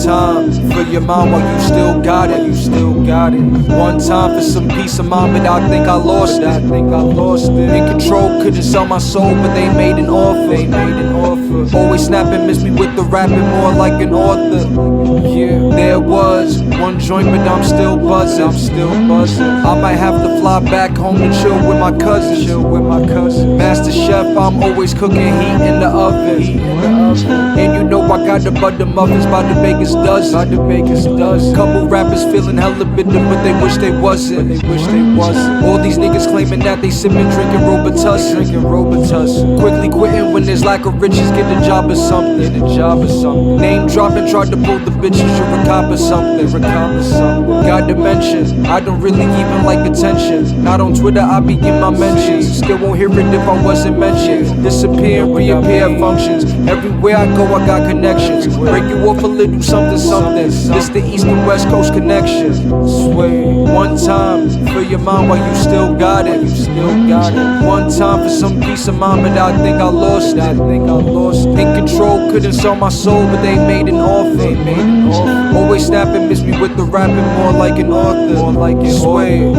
time for your mind while you still got it. One time for some peace of mind, but I think I lost it. In control, couldn't sell my soul, but they made an offer. Always snapping, miss me with the rapping, more like an author. Yeah, there was one joint, but I'm still buzzing. I might have to fly back home to chill with my cousin. Master chef, I'm always cooking heat in the oven. And you know I got the butter muffins by the baker's dozen. Couple rappers feeling hella bitter, but they wish they wasn't. All these niggas claiming that they sippin', drinking Robitussin. Quickly quitting when there's lack of riches, get a job or something. Name dropping, tried to pull the bitches, you're a cop or something. Got to mention, I don't really even like attention. Not on Twitter, I be in my mentions. Still won't hear it if I wasn't mentioned. Disappear and reappear at functions. Everywhere I go, I got connections. Break you off a little something. This the East and West Coast connection. Suede. One time for your mind while you still got it. One time for some peace of mind, but I think I lost it. In control, couldn't sell my soul, but they made an offer. Always snapping, miss me with the rapping, more like an author. Suede.